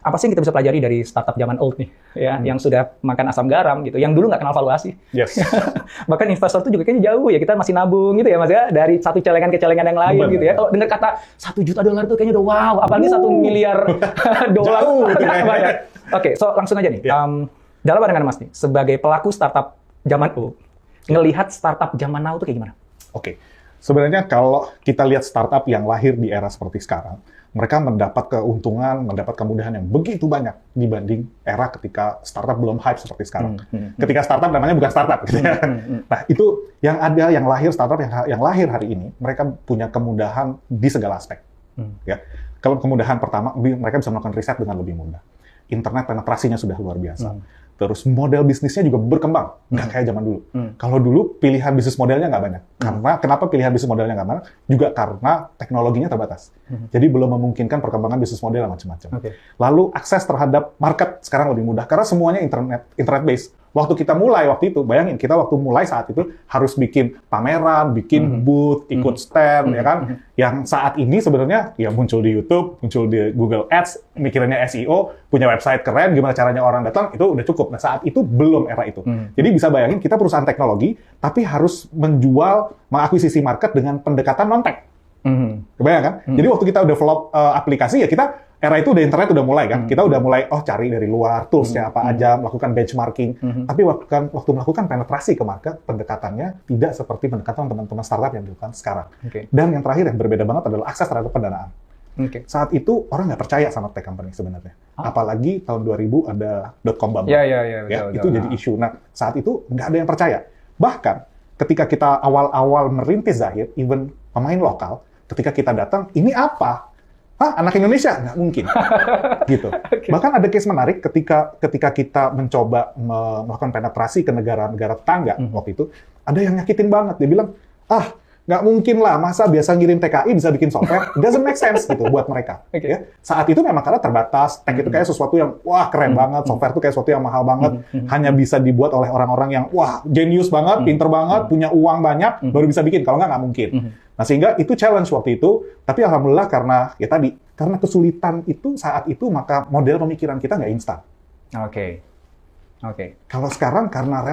apa sih yang kita bisa pelajari dari startup zaman old nih, ya, yang sudah makan asam garam gitu, yang dulu nggak kenal valuasi. Yes. Bahkan investor tuh juga kayaknya jauh ya, kita masih nabung gitu ya Mas ya, dari satu celengan ke celengan yang lain gitu ya. Kalau dengar kata $1 juta tuh kayaknya udah wow, apalagi 1 miliar dolar. Jauh, Banyak. Oke, so langsung aja nih. Dalam pandangan Mas nih, sebagai pelaku startup zaman old, ngelihat startup zaman now tuh kayak gimana? Oke. Sebenarnya kalau kita lihat startup yang lahir di era seperti sekarang, mereka mendapat keuntungan, mendapat kemudahan yang begitu banyak dibanding era ketika startup belum hype seperti sekarang. Ketika startup namanya bukan startup. Gitu ya. Nah, itu yang ada, yang lahir startup yang lahir hari ini, mereka punya kemudahan di segala aspek. Ya. Kalau kemudahan pertama, mereka bisa melakukan riset dengan lebih mudah. Internet penetrasinya sudah luar biasa. Terus model bisnisnya juga berkembang, nggak kayak zaman dulu. Kalau dulu pilihan bisnis modelnya nggak banyak. Kenapa pilihan bisnis modelnya nggak banyak? Juga karena teknologinya terbatas. Jadi belum memungkinkan perkembangan bisnis model macam-macam. Lalu akses terhadap market sekarang lebih mudah karena semuanya internet based. Waktu kita mulai waktu itu, bayangin kita waktu mulai saat itu harus bikin pameran, bikin booth, ikut stand, ya kan? Yang saat ini sebenarnya ya muncul di YouTube, muncul di Google Ads, mikirannya SEO, punya website keren, gimana caranya orang datang, itu udah cukup. Nah, saat itu belum era itu. Jadi bisa bayangin kita perusahaan teknologi, tapi harus menjual, mengakuisisi market dengan pendekatan non-tech. Kebayang kan? Jadi waktu kita develop aplikasi, ya kita era itu udah internet udah mulai kan, kita udah mulai cari dari luar toolsnya apa aja, melakukan benchmarking. Tapi waktu melakukan penetrasi ke market, pendekatannya tidak seperti pendekatan teman-teman startup yang dilakukan sekarang. Dan yang terakhir yang berbeda banget adalah akses terhadap pendanaan. Saat itu orang nggak percaya sama tech company sebenarnya. Apalagi tahun 2000 ada .com bubble. Betul, itu jadi isu. Nah saat itu nggak ada yang percaya. Bahkan ketika kita awal-awal merintis Zahid, even pemain lokal, ketika kita datang, ini apa? Anak Indonesia? Nggak mungkin. Gitu. Bahkan ada case menarik ketika kita mencoba melakukan penetrasi ke negara-negara tetangga waktu itu, ada yang nyakitin banget. Dia bilang, nggak mungkin lah, masa biasa ngirim TKI bisa bikin software? It doesn't make sense gitu buat mereka. Ya. Saat itu memang karena terbatas, tech itu kayak sesuatu yang, wah keren banget, software itu kayak sesuatu yang mahal banget, hanya bisa dibuat oleh orang-orang yang, wah genius banget, pinter banget, punya uang banyak, baru bisa bikin, kalau nggak mungkin. Nah sehingga itu challenge waktu itu, tapi alhamdulillah karena kesulitan itu saat itu, maka model pemikiran kita nggak instan. Kalau sekarang karena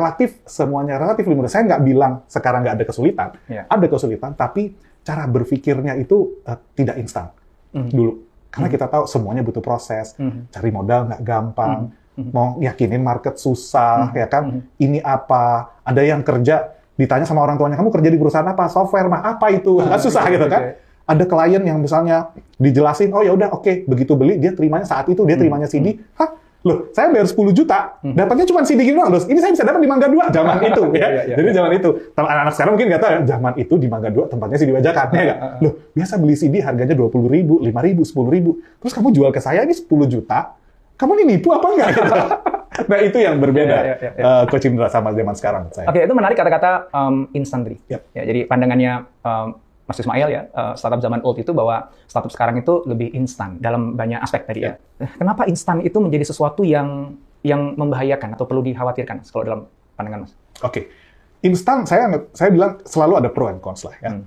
semuanya relatif mudah. Saya nggak bilang sekarang nggak ada kesulitan, ada kesulitan, tapi cara berpikirnya itu tidak instan dulu. Karena kita tahu semuanya butuh proses, cari modal nggak gampang, mau yakinin market susah, ya kan? Ini apa? Ada yang kerja ditanya sama orang tuanya, kamu kerja di perusahaan apa? Software mah apa itu? Nggak susah gitu kan? Ada klien yang misalnya dijelasin, oh ya udah oke, begitu beli dia terimanya saat itu, dia terimanya CD, loh, saya bayar 10 juta, dapatnya cuma CD gini doang, terus ini saya bisa dapat di Mangga 2 zaman itu, ya. Jadi zaman itu, anak-anak sekarang mungkin nggak tahu ya, zaman itu di Mangga 2 tempatnya CD bajakan, ya nggak? Loh, biasa beli CD harganya 20.000, 5.000, 10.000, terus kamu jual ke saya ini 10 juta, kamu ini nipu apa enggak? Gitu. Nah itu yang berbeda, Coach Indra sama zaman sekarang. Itu menarik kata-kata instan tadi. Ya, jadi pandangannya Mas Ismail ya, startup zaman old itu bahwa startup sekarang itu lebih instan dalam banyak aspek tadi ya. Kenapa instan itu menjadi sesuatu yang membahayakan atau perlu dikhawatirkan kalau dalam pandangan Mas? Instan saya bilang selalu ada pro and cons lah ya.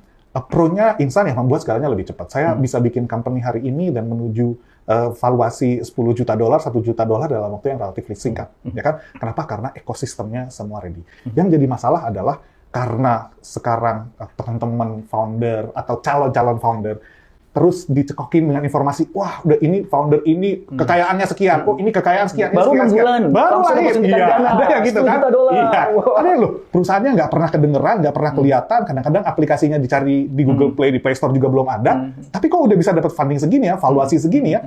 Pro-nya instan yang membuat segalanya lebih cepat. Saya bisa bikin company hari ini dan menuju valuasi $10 juta, $1 juta dalam waktu yang relatif singkat. Ya kan? Kenapa? Karena ekosistemnya semua ready. Yang jadi masalah adalah karena sekarang teman-teman founder atau calon-calon founder terus dicekokin dengan informasi, wah udah ini founder ini kekayaannya sekian, oh ini kekayaan sekian, baru 6 bulan, baru lahir, ada yang gitu kan, ada yang loh perusahaannya nggak pernah kedengeran, nggak pernah kelihatan, kadang-kadang aplikasinya dicari di Google Play, di Play Store juga belum ada, tapi kok udah bisa dapat funding segini ya, valuasi segini ya,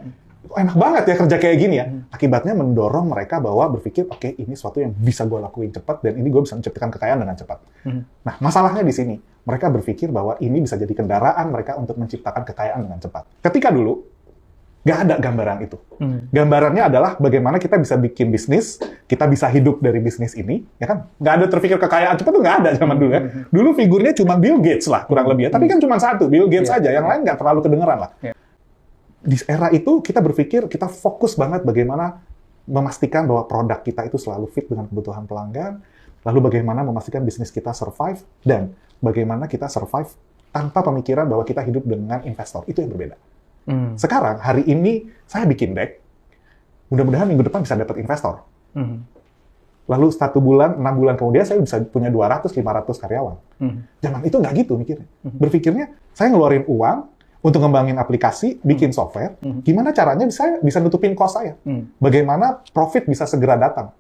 enak banget ya kerja kayak gini ya. Akibatnya mendorong mereka bahwa berpikir, oke, ini sesuatu yang bisa gue lakuin cepat dan ini gue bisa menciptakan kekayaan dengan cepat. Nah, masalahnya di sini. Mereka berpikir bahwa ini bisa jadi kendaraan mereka untuk menciptakan kekayaan dengan cepat. Ketika dulu, nggak ada gambaran itu. Gambarannya adalah bagaimana kita bisa bikin bisnis, kita bisa hidup dari bisnis ini, ya kan? Nggak ada terpikir kekayaan cepat tuh nggak ada zaman dulu ya. Dulu figurnya cuma Bill Gates lah, kurang lebih ya. Tapi kan cuma satu, Bill Gates aja. Yang lain nggak terlalu kedengeran lah. Di era itu kita berpikir, kita fokus banget bagaimana memastikan bahwa produk kita itu selalu fit dengan kebutuhan pelanggan, lalu bagaimana memastikan bisnis kita survive, dan bagaimana kita survive tanpa pemikiran bahwa kita hidup dengan investor. Itu yang berbeda. Sekarang, hari ini, saya bikin deck, mudah-mudahan minggu depan bisa dapat investor. Lalu 1 bulan, 6 bulan kemudian saya bisa punya 200, 500 karyawan. Zaman itu nggak gitu mikirnya. Berpikirnya, saya ngeluarin uang untuk ngembangin aplikasi, bikin software, gimana caranya bisa nutupin cost saya? Bagaimana profit bisa segera datang?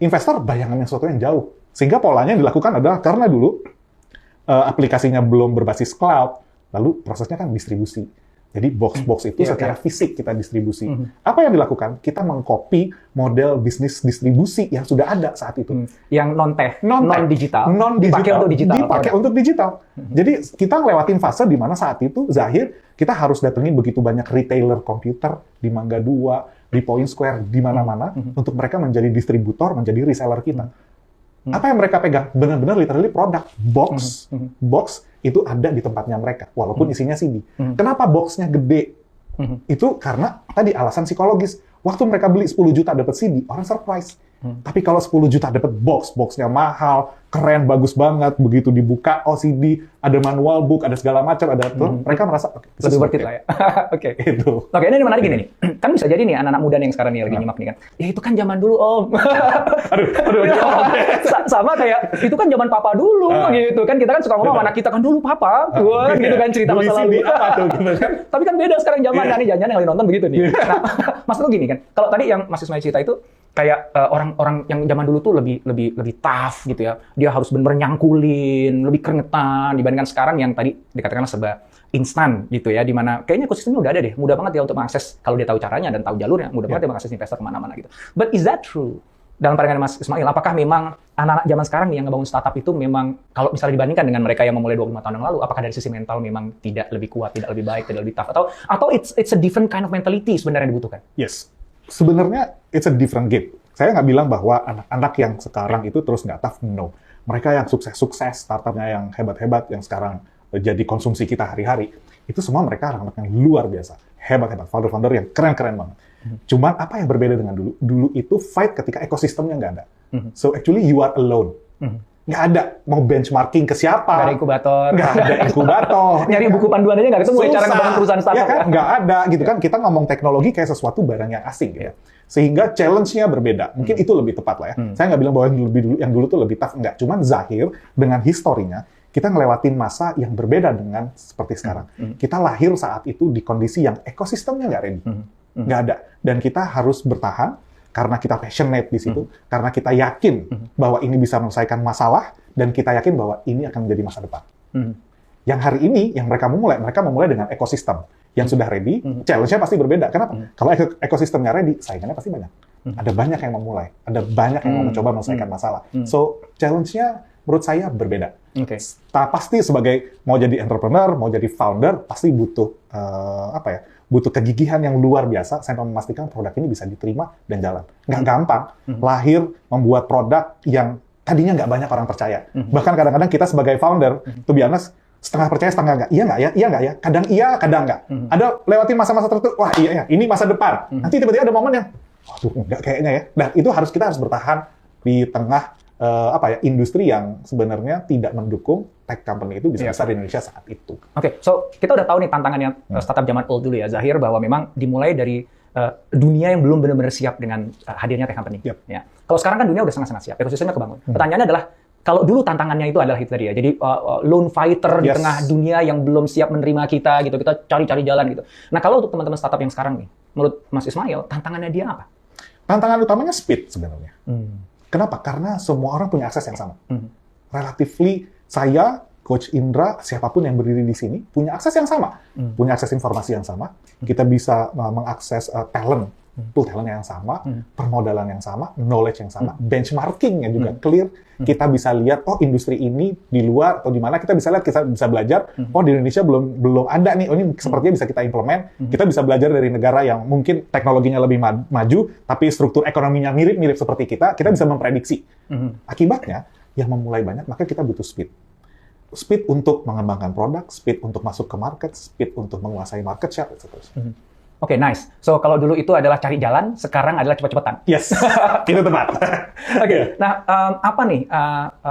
Investor bayangan sesuatu yang jauh. Sehingga polanya yang dilakukan adalah, karena dulu aplikasinya belum berbasis cloud, lalu prosesnya kan distribusi. Jadi box-box itu secara fisik kita distribusi. Apa yang dilakukan? Kita mengcopy model bisnis distribusi yang sudah ada saat itu. Yang non-digital. Dipakai untuk digital. Dipakai untuk digital. Jadi kita ngelewatin fase di mana saat itu, Zahir, kita harus datengin begitu banyak retailer komputer di Mangga 2, di Point Square, di mana-mana, untuk mereka menjadi distributor, menjadi reseller kita. Apa yang mereka pegang? Benar-benar literally produk. Box itu ada di tempatnya mereka, walaupun isinya CD. Kenapa boxnya gede? Itu karena tadi alasan psikologis. Waktu mereka beli 10 juta dapat CD, orang surprise. Tapi kalau 10 juta dapat boxnya mahal, keren, bagus banget, begitu dibuka, CD, ada manual book, ada segala macam, ada tuh, mereka merasa lebih worth it lah ya. Oke. Oke, ini menarik gini nih. Kan bisa jadi nih anak-anak muda nih yang sekarang nih lagi nyimak nih kan. Ya itu kan zaman dulu, Om. Sama kayak itu kan zaman papa dulu gitu kan. Kita kan suka ngomong anak kita kan dulu papa, gitu kan cerita masa lalu. Tapi kan beda sekarang zaman nih, jangan yang lagi nonton begitu nih. Nah, maksud lu gini kan. Kalau tadi yang Mas Ismail cerita itu kayak orang-orang yang zaman dulu tuh lebih tough gitu ya. Dia harus benar-benar nyangkulin, lebih keringetan dibandingkan sekarang yang tadi dikatakan serba instan gitu ya, di mana kayaknya ekosistemnya udah ada deh, mudah banget ya untuk mengakses kalau dia tahu caranya dan tahu jalurnya, mudah banget dia mengakses investor kemana-mana gitu. But is that true? Dalam pandangan Mas Ismail, apakah memang anak-anak zaman sekarang nih yang ngebangun startup itu memang kalau misalnya dibandingkan dengan mereka yang memulai 25 tahun yang lalu, apakah dari sisi mental memang tidak lebih kuat, tidak lebih baik, tidak lebih tough, atau it's a different kind of mentality sebenarnya yang dibutuhkan? Yes, sebenarnya it's a different game. Saya nggak bilang bahwa anak-anak yang sekarang itu terus nggak tough, no. Mereka yang sukses-sukses, startupnya yang hebat-hebat, yang sekarang jadi konsumsi kita hari-hari, itu semua mereka anak-anak yang luar biasa. Hebat-hebat, founder-founder yang keren-keren banget. Cuman apa yang berbeda dengan dulu? Dulu itu fight ketika ekosistemnya nggak ada. So actually you are alone. Nggak ada mau benchmarking ke siapa. Nggak ada inkubator. Nggak ada inkubator. Nyari buku panduan aja nggak ketemu ya cara ngebangun perusahaan startup. Ya kan? Nggak ada gitu kan. Kita ngomong teknologi kayak sesuatu barang yang asing gitu. Sehingga challenge-nya berbeda. Mungkin itu lebih tepat lah ya. Saya nggak bilang bahwa yang dulu tuh lebih tough. Nggak. Cuman Zahir dengan historinya, kita ngelewatin masa yang berbeda dengan seperti sekarang. Kita lahir saat itu di kondisi yang ekosistemnya nggak ready. Nggak ada. Dan kita harus bertahan karena kita passionate di situ, karena kita yakin bahwa ini bisa menyelesaikan masalah, dan kita yakin bahwa ini akan menjadi masa depan. Yang hari ini, yang mereka memulai dengan ekosistem yang sudah ready, challenge-nya pasti berbeda. Kenapa? Kalau ekosistemnya ready, saingannya pasti banyak. Ada banyak yang memulai, ada banyak yang mau mencoba menyelesaikan masalah. So, challenge-nya menurut saya berbeda. Pasti sebagai mau jadi entrepreneur, mau jadi founder, pasti butuh butuh kegigihan yang luar biasa sampai memastikan produk ini bisa diterima dan jalan. Nggak gampang lahir membuat produk yang tadinya nggak banyak orang percaya. Bahkan kadang-kadang kita sebagai founder, to be honest, setengah percaya, setengah nggak. Iya nggak ya? Iya nggak ya? Kadang iya, kadang nggak. Ada lewatin masa-masa tertentu, wah iya ya, ini masa depan. Nanti tiba-tiba ada momen yang, waduh nggak kayaknya ya. Nah itu kita harus bertahan di tengah industri yang sebenarnya tidak mendukung tech company itu bisa besar di Indonesia saat itu. Oke, so kita udah tahu nih tantangannya startup zaman old dulu ya, Zahir, bahwa memang dimulai dari dunia yang belum benar-benar siap dengan hadirnya tech company. Ya. Kalau sekarang kan dunia udah sangat-sangat siap, ekosistemnya kebangun. Pertanyaannya adalah, kalau dulu tantangannya itu adalah itu tadi ya, jadi lone fighter di tengah dunia yang belum siap menerima kita gitu, kita cari-cari jalan gitu. Nah kalau untuk teman-teman startup yang sekarang nih, menurut Mas Ismail, tantangannya dia apa? Tantangan utamanya speed sebenarnya. Kenapa? Karena semua orang punya akses yang sama. Relatively, saya, Coach Indra, siapapun yang berdiri di sini, punya akses yang sama. Punya akses informasi yang sama. Kita bisa mengakses talent yang sama, permodalan yang sama, knowledge yang sama, benchmarking-nya juga clear. Kita bisa lihat, oh industri ini di luar atau di mana, kita bisa lihat, kita bisa belajar, oh di Indonesia belum ada nih, oh ini sepertinya bisa kita implement. Kita bisa belajar dari negara yang mungkin teknologinya lebih maju, tapi struktur ekonominya mirip-mirip seperti kita bisa memprediksi. Akibatnya, yang memulai banyak, maka kita butuh speed. Speed untuk mengembangkan produk, speed untuk masuk ke market, speed untuk menguasai market share, etc. Oke, nice. So kalau dulu itu adalah cari jalan, sekarang adalah cepet-cepetan. Yes, itu tepat. Oke. Nah, apa nih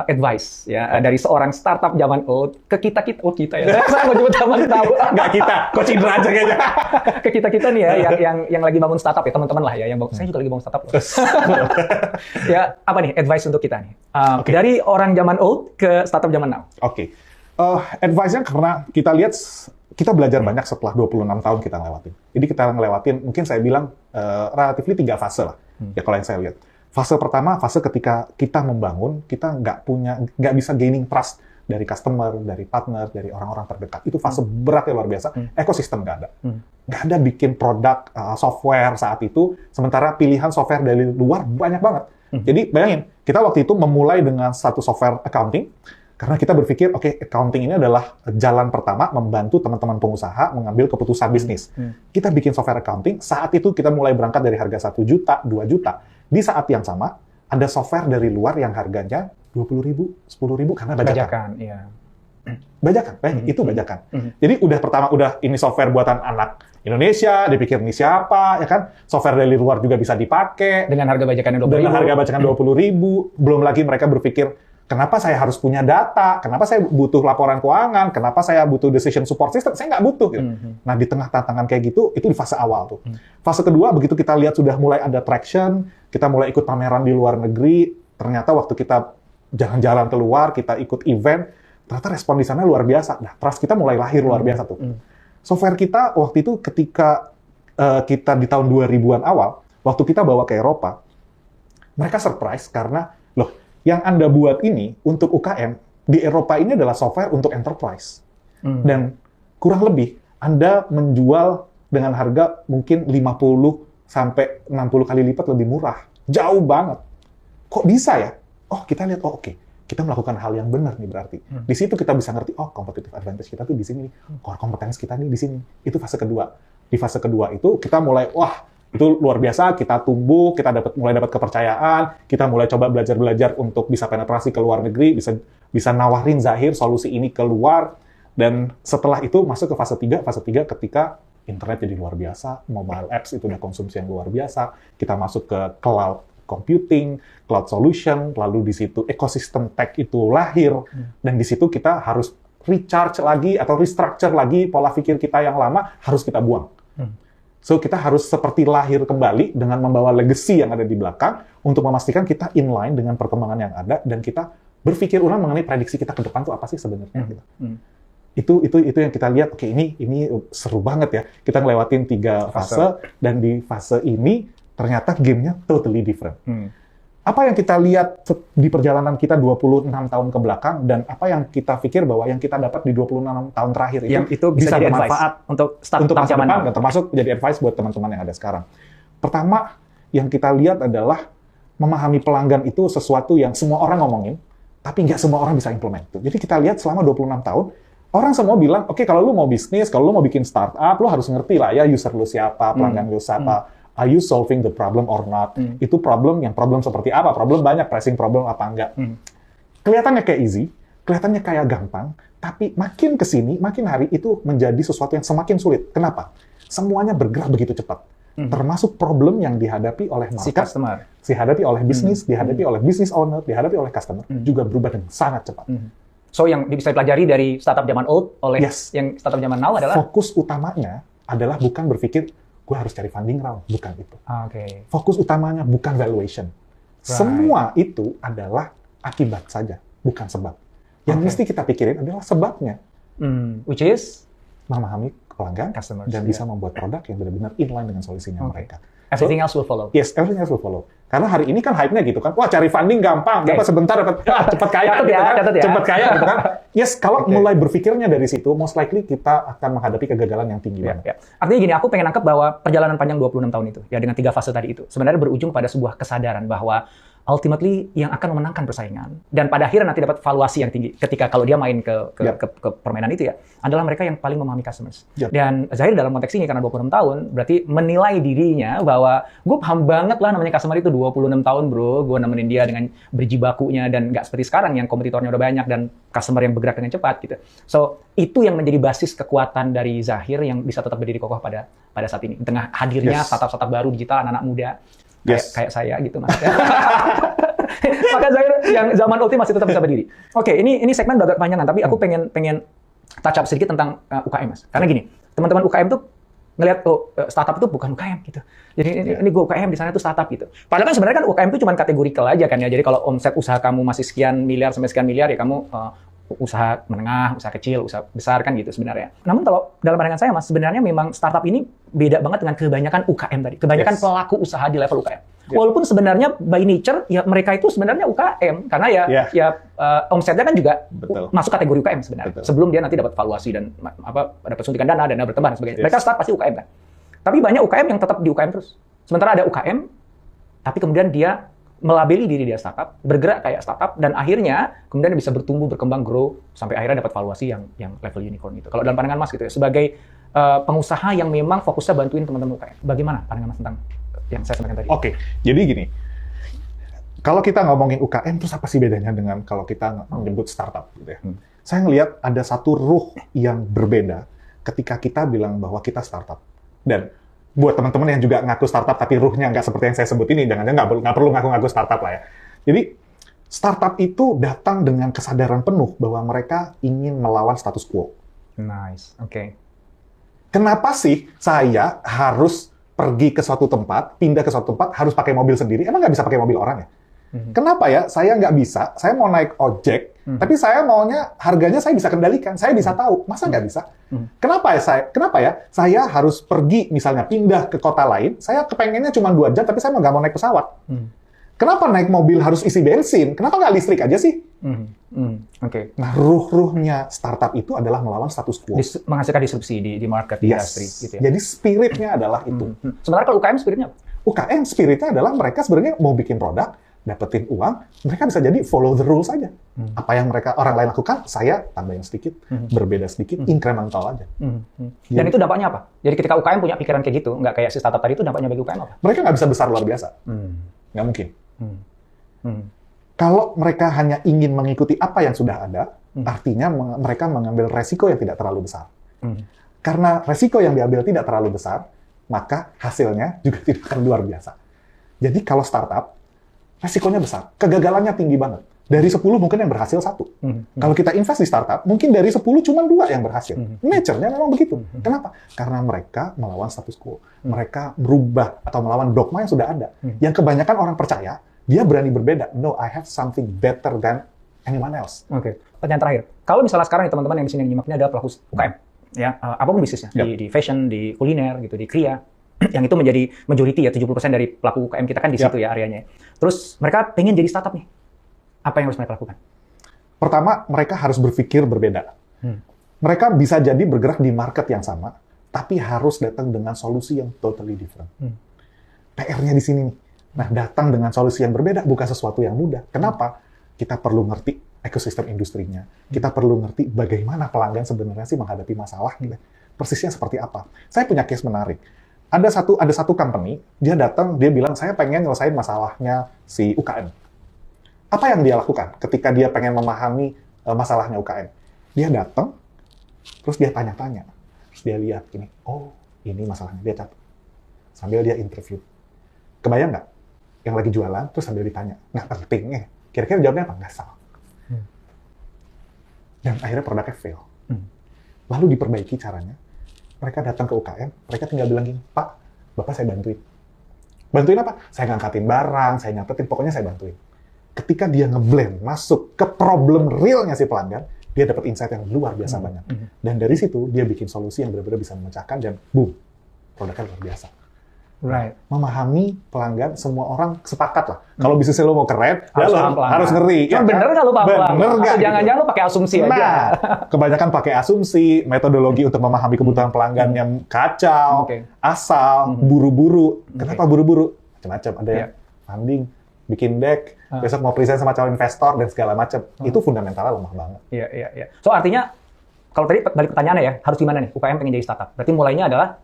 advice ya dari seorang startup zaman old ke kita ya. Saya mau jemput zaman tahu. Nggak kita, Coach Indra aja kayaknya. Ke kita nih ya, yang lagi bangun startup ya, teman-teman lah ya, saya juga lagi bangun startup. Ya, apa nih advice untuk kita nih? Dari orang zaman old ke startup zaman now. Oke. Advice-nya karena kita lihat kita belajar banyak setelah 26 tahun kita ngelewatin. Jadi kita ngelewatin, mungkin saya bilang relatively 3 fase lah. Ya kalau yang saya lihat. Fase pertama, fase ketika kita membangun, kita nggak bisa gaining trust dari customer, dari partner, dari orang-orang terdekat. Itu fase berat yang luar biasa. Ekosistem nggak ada. Nggak ada bikin produk software saat itu, sementara pilihan software dari luar banyak banget. Jadi bayangin, kita waktu itu memulai dengan satu software accounting, karena kita berpikir, oke, accounting ini adalah jalan pertama membantu teman-teman pengusaha mengambil keputusan bisnis. Kita bikin software accounting, saat itu kita mulai berangkat dari harga 1 juta, 2 juta. Di saat yang sama, ada software dari luar yang harganya 20.000, 10.000 karena bajakan. Iya. Bajakan, itu bajakan. Jadi udah ini software buatan anak Indonesia, dipikir ini siapa, ya kan? Software dari luar juga bisa dipakai. Dengan harga bajakannya 20.000. Dengan harga bajakan 20.000. Belum lagi mereka berpikir, kenapa saya harus punya data? Kenapa saya butuh laporan keuangan? Kenapa saya butuh decision support system? Saya nggak butuh. Gitu. Nah, di tengah tantangan kayak gitu, itu di fase awal tuh. Fase kedua, begitu kita lihat sudah mulai ada traction, kita mulai ikut pameran di luar negeri, ternyata waktu kita jalan-jalan keluar, kita ikut event, ternyata respon di sana luar biasa. Nah, trust kita mulai lahir luar biasa tuh. Software kita waktu itu ketika kita di tahun 2000-an awal, waktu kita bawa ke Eropa, mereka surprise karena, loh, yang Anda buat ini untuk UKM, di Eropa ini adalah software untuk enterprise. Dan kurang lebih, Anda menjual dengan harga mungkin 50 sampai 60 kali lipat lebih murah. Jauh banget. Kok bisa ya? Oh, kita lihat, oke. Kita melakukan hal yang benar nih berarti. Di situ kita bisa ngerti, oh, competitive advantage kita tuh di sini. Core competence kita nih di sini. Itu fase kedua. Di fase kedua itu, kita mulai, wah, itu luar biasa, kita tumbuh, kita mulai dapat kepercayaan, kita mulai coba belajar untuk bisa penetrasi ke luar negeri, bisa nawarin Zahir solusi ini keluar, dan setelah itu masuk ke fase 3 ketika internet jadi luar biasa, mobile apps itu udah konsumsi yang luar biasa, kita masuk ke cloud computing, cloud solution, lalu di situ ekosistem tech itu lahir, dan di situ kita harus recharge lagi atau restructure lagi pola pikir kita yang lama, harus kita buang. So, kita harus seperti lahir kembali dengan membawa legacy yang ada di belakang untuk memastikan kita inline dengan perkembangan yang ada dan kita berpikir ulang mengenai prediksi kita ke depan itu apa sih sebenarnya. Itu yang kita lihat, oke, ini seru banget ya. Kita ngelewatin 3 fase dan di fase ini ternyata game-nya totally different. Apa yang kita lihat di perjalanan kita 26 tahun ke belakang dan apa yang kita pikir bahwa yang kita dapat di 26 tahun terakhir itu bisa jadi bermanfaat untuk masa depan dan termasuk jadi advice buat teman-teman yang ada sekarang. Pertama, yang kita lihat adalah memahami pelanggan itu sesuatu yang semua orang ngomongin, tapi nggak semua orang bisa implement. Jadi kita lihat selama 26 tahun, orang semua bilang, oke, kalau lu mau bisnis, kalau lu mau bikin startup, lu harus ngerti lah ya user lu siapa, pelanggan lu siapa. Are you solving the problem or not? Itu problem seperti apa? Problem banyak, pricing problem apa enggak? Kelihatannya kayak easy, kelihatannya kayak gampang, tapi makin kesini, makin hari itu menjadi sesuatu yang semakin sulit. Kenapa? Semuanya bergerak begitu cepat. Termasuk problem yang dihadapi oleh market, si customer, dihadapi oleh bisnis, dihadapi oleh business owner, dihadapi oleh customer, juga berubah dengan sangat cepat. So yang bisa dipelajari dari startup zaman old oleh yang startup zaman now adalah fokus utamanya adalah bukan berpikir gue harus cari funding round, bukan itu. Fokus utamanya bukan valuation. Semua itu adalah akibat saja, bukan sebab. Yang mesti kita pikirin adalah sebabnya. Which is memahami pelanggan customers, dan bisa membuat produk yang benar-benar inline dengan solusinya mereka. Everything else will follow. Yes, everything else will follow. Karena hari ini kan hype-nya gitu kan, wah cari funding gampang, dapat sebentar dapat cepat kaya, cepat kaya gitu kan. Yes, kalau mulai berpikirnya dari situ, most likely kita akan menghadapi kegagalan yang tinggi banget. Artinya gini, aku pengen angkat bahwa perjalanan panjang 26 tahun itu, ya dengan 3 fase tadi itu, sebenarnya berujung pada sebuah kesadaran bahwa ultimately yang akan memenangkan persaingan dan pada akhirnya nanti dapat valuasi yang tinggi ketika kalau dia main ke permainan itu ya adalah mereka yang paling memahami customers. Dan Zahir dalam konteks ini karena 26 tahun berarti menilai dirinya bahwa gue paham banget lah namanya customer itu 26 tahun bro, gue nemenin dia dengan berjibakunya dan nggak seperti sekarang yang kompetitornya udah banyak dan customer yang bergerak dengan cepat gitu. So itu yang menjadi basis kekuatan dari Zahir yang bisa tetap berdiri kokoh pada saat ini. Di tengah hadirnya startup-startup baru digital anak-anak muda. Kayak saya gitu mas. Maka Zahir yang zaman ulti masih tetap bisa berdiri. Oke, ini segmen agak panjangan, tapi aku pengen touch up sedikit tentang UKM mas. Karena gini, teman-teman UKM tuh ngelihat startup itu bukan UKM gitu. Jadi ini gue UKM di sana tuh startup gitu. Padahal kan sebenarnya kan UKM itu cuma kategorikal aja kan ya. Jadi kalau omset usaha kamu masih sekian miliar sampai sekian miliar ya kamu usaha menengah, usaha kecil, usaha besar kan gitu sebenarnya. Namun kalau dalam pandangan saya mas, sebenarnya memang startup ini beda banget dengan kebanyakan UKM tadi. Kebanyakan pelaku usaha di level UKM. Walaupun sebenarnya by nature ya mereka itu sebenarnya UKM karena omsetnya kan juga masuk kategori UKM sebenarnya. Sebelum dia nanti dapat valuasi dan dapat suntikan dana berkembang dan sebagainya. Mereka start pasti UKM kan. Tapi banyak UKM yang tetap di UKM terus. Sementara ada UKM tapi kemudian dia melabeli diri dia startup, bergerak kayak startup, dan akhirnya kemudian bisa bertumbuh, berkembang, grow, sampai akhirnya dapat valuasi yang level unicorn itu. Kalau dalam pandangan Mas gitu ya, sebagai pengusaha yang memang fokusnya bantuin teman-teman UKM, bagaimana pandangan Mas tentang yang saya sampaikan tadi? Oke, jadi gini, kalau kita ngomongin UKM, terus apa sih bedanya dengan kalau kita menyebut startup? Gitu ya? Saya ngelihat ada satu ruh yang berbeda ketika kita bilang bahwa kita startup. Dan buat teman-teman yang juga ngaku startup tapi ruhnya nggak seperti yang saya sebut ini, jangan-jangan nggak perlu ngaku-ngaku startup lah ya. Jadi startup itu datang dengan kesadaran penuh bahwa mereka ingin melawan status quo. Nice, oke. Kenapa sih saya harus pergi ke suatu tempat, pindah ke suatu tempat, harus pakai mobil sendiri? Emang nggak bisa pakai mobil orang ya? Kenapa ya saya nggak bisa, saya mau naik ojek, tapi saya maunya harganya saya bisa kendalikan, saya bisa tahu, masa nggak bisa? Kenapa ya saya harus pergi misalnya pindah ke kota lain, saya kepengennya cuma 2 jam, tapi saya nggak mau naik pesawat. Kenapa naik mobil harus isi bensin? Kenapa nggak listrik aja sih? Oke. Nah, ruh-ruhnya startup itu adalah melawan status quo. Menghasilkan disrupsi di market, di industri. Gitu ya? Jadi spiritnya adalah itu. Sementara kalau UKM spiritnya apa? UKM spiritnya adalah mereka sebenarnya mau bikin produk, dapetin uang, mereka bisa jadi follow the rules aja. Apa yang orang lain lakukan, saya tambahin sedikit, berbeda sedikit, incremental aja. Dan itu dampaknya apa? Jadi ketika UKM punya pikiran kayak gitu, nggak kayak si startup tadi, itu dampaknya bagi UKM apa? Mereka nggak bisa besar luar biasa. Nggak mungkin. Kalau mereka hanya ingin mengikuti apa yang sudah ada, artinya mereka mengambil resiko yang tidak terlalu besar. Karena resiko yang diambil tidak terlalu besar, maka hasilnya juga tidak akan luar biasa. Jadi kalau startup, resikonya besar, kegagalannya tinggi banget. Dari 10 mungkin yang berhasil 1. Kalau kita invest di startup, mungkin dari 10 cuma 2 yang berhasil. Nature-nya memang begitu. Kenapa? Karena mereka melawan status quo. Mereka berubah atau melawan dogma yang sudah ada. Yang kebanyakan orang percaya, dia berani berbeda. No, I have something better than anyone else. Oke. Pertanyaan terakhir. Kalau misalnya sekarang teman-teman yang di sini yang nyimaknya adalah pelaku UKM, ya, apapun bisnisnya, di fashion, di kuliner, gitu, di kria, yang itu menjadi majority ya, 70% dari pelaku UKM kita kan di situ ya areanya. Terus mereka pengen jadi startup nih. Apa yang harus mereka lakukan? Pertama, mereka harus berpikir berbeda. Mereka bisa jadi bergerak di market yang sama, tapi harus datang dengan solusi yang totally different. PR-nya di sini nih. Nah, datang dengan solusi yang berbeda bukan sesuatu yang mudah. Kenapa? Kita perlu ngerti ekosistem industrinya. Kita perlu ngerti bagaimana pelanggan sebenarnya sih menghadapi masalah. Persisnya seperti apa. Saya punya case menarik. Ada satu company, dia datang, dia bilang, saya pengen nyelesain masalahnya si UKM. Apa yang dia lakukan ketika dia pengen memahami masalahnya UKM? Dia datang, terus dia tanya-tanya. Terus dia lihat, ini masalahnya. Dia catat. Sambil dia interview. Kebayang nggak? Yang lagi jualan, terus sambil ditanya. Nggak penting, kira-kira jawabnya apa? Nggak salah. Dan akhirnya produknya fail. Lalu diperbaiki caranya. Mereka datang ke UKM, mereka tinggal bilang gini, Pak, Bapak saya bantuin. Bantuin apa? Saya ngangkatin barang, saya nyatetin, pokoknya saya bantuin. Ketika dia ngeblend, masuk ke problem realnya si pelanggan, dia dapat insight yang luar biasa banyak. Dan dari situ, dia bikin solusi yang benar-benar bisa memecahkan, dan boom, produknya luar biasa. Right. Memahami pelanggan, semua orang sepakat lah. Kalau bisnisnya lo mau keren, harus ngeri. Ya, bener nggak lo paham? Bener nggak? Jangan-jangan lo pakai asumsi aja. Kebanyakan pakai asumsi, metodologi untuk memahami kebutuhan pelanggan yang kacau, asal, buru-buru. Kenapa buru-buru? Macam-macam. Ada yang funding, bikin deck, besok mau present sama calon investor dan segala macam. Itu fundamentalnya lemah banget. Iya. So artinya kalau tadi balik pertanyaannya ya, harus gimana nih UKM pengen jadi startup? Berarti mulainya adalah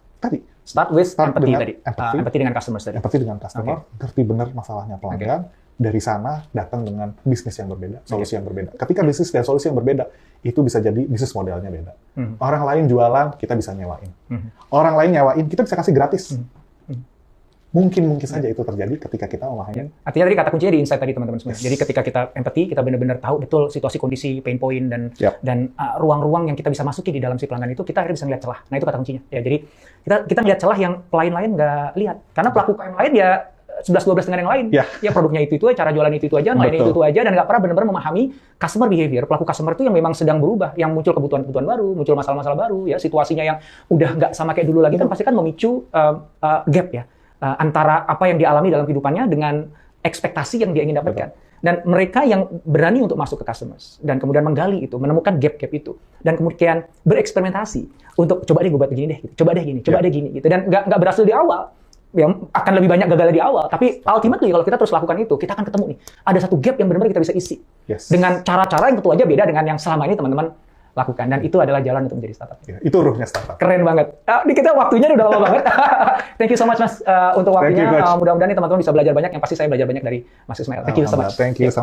start empathy tadi. Empathy dengan customers tadi. Empathy dengan customer, ngerti benar masalahnya pelanggan. Dari sana datang dengan bisnis yang berbeda, solusi yang berbeda. Ketika bisnis dan solusi yang berbeda, itu bisa jadi bisnis modelnya beda. Orang lain jualan, kita bisa nyewain. Orang lain nyewain, kita bisa kasih gratis. Mungkin saja itu terjadi ketika kita memahami. Artinya tadi kata kuncinya di insight tadi teman-teman semua. Jadi ketika kita empathy, kita benar-benar tahu betul situasi, kondisi, pain point dan ruang-ruang yang kita bisa masuki di dalam si pelanggan itu, kita akhirnya bisa ngeliat celah. Nah itu kata kuncinya. Ya, jadi kita ngeliat celah yang lain-lain nggak lihat. Karena pelaku UKM lain ya 11-12 dengan yang lain. Ya produknya itu aja, cara jualan itu aja, lainnya itu aja, dan nggak pernah benar-benar memahami customer behavior. Pelaku customer itu yang memang sedang berubah, yang muncul kebutuhan-kebutuhan baru, muncul masalah-masalah baru, ya situasinya yang udah nggak sama kayak dulu lagi, kan pasti kan memicu gap ya. Antara apa yang dialami dalam kehidupannya dengan ekspektasi yang dia ingin dapatkan. Dan mereka yang berani untuk masuk ke customers dan kemudian menggali itu, menemukan gap-gap itu, dan kemudian bereksperimentasi untuk coba deh gue buat begini deh, gitu. coba deh gini, gitu. Dan nggak berhasil di awal, yang akan lebih banyak gagal di awal. Tapi ultimately kalau kita terus lakukan itu, kita akan ketemu nih ada satu gap yang benar-benar kita bisa isi dengan cara-cara yang tentu aja beda dengan yang selama ini teman-teman lakukan, dan itu adalah jalan untuk menjadi startup. Itu ruhnya startup. Keren banget. Di kita waktunya udah lama banget. Thank you so much Mas untuk waktunya. Mudah-mudahan nih teman-teman bisa belajar banyak. Yang pasti saya belajar banyak dari Mas Ismail. Thank you so much. Thank you so much.